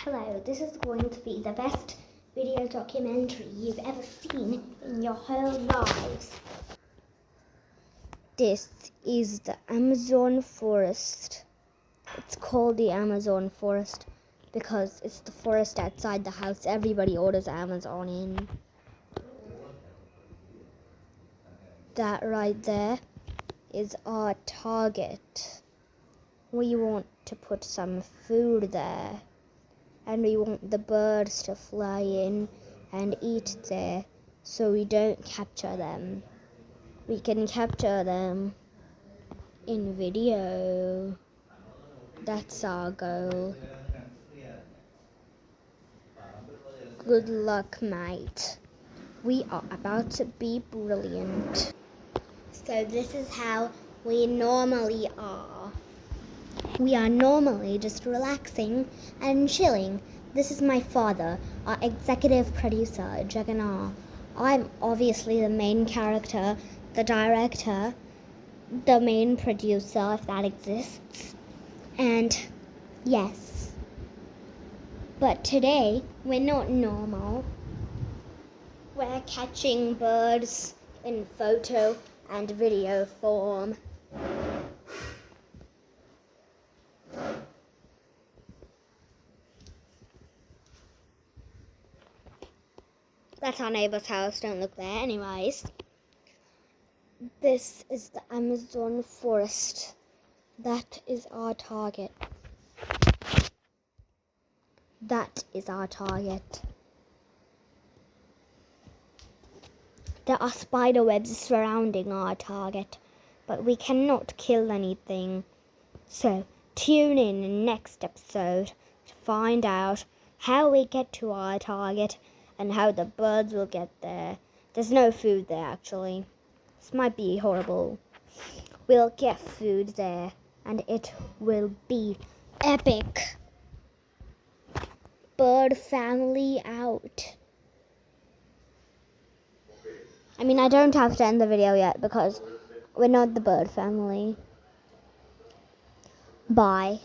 Hello, this is going to be the best video documentary you've ever seen in your whole lives. This is the Amazon forest. It's called the Amazon forest because it's the forest outside the house everybody orders Amazon in. That right there is our target. We want to put some food there. And we want the birds to fly in and eat there so we don't capture them. We can capture them in video. That's our goal. Good luck, mate. We are about to be brilliant. So this is how we normally are. We are normally just relaxing and chilling. This is my father, our executive producer, Janaki. I'm obviously the main character, the director, the main producer, if that exists. And yes. But today, we're not normal. We're catching birds in photo and video form. That's our neighbor's house, don't look there. Anyways, this is the Amazon forest. That is our target. That is our target. There are spider webs surrounding our target, but we cannot kill anything. So tune in next episode to find out how we get to our target and how the birds will get there. There's no food there, actually. This might be horrible. We'll get food there, and it will be epic. Bird family out. I mean, I don't have to end the video yet because we're not the bird family. Bye.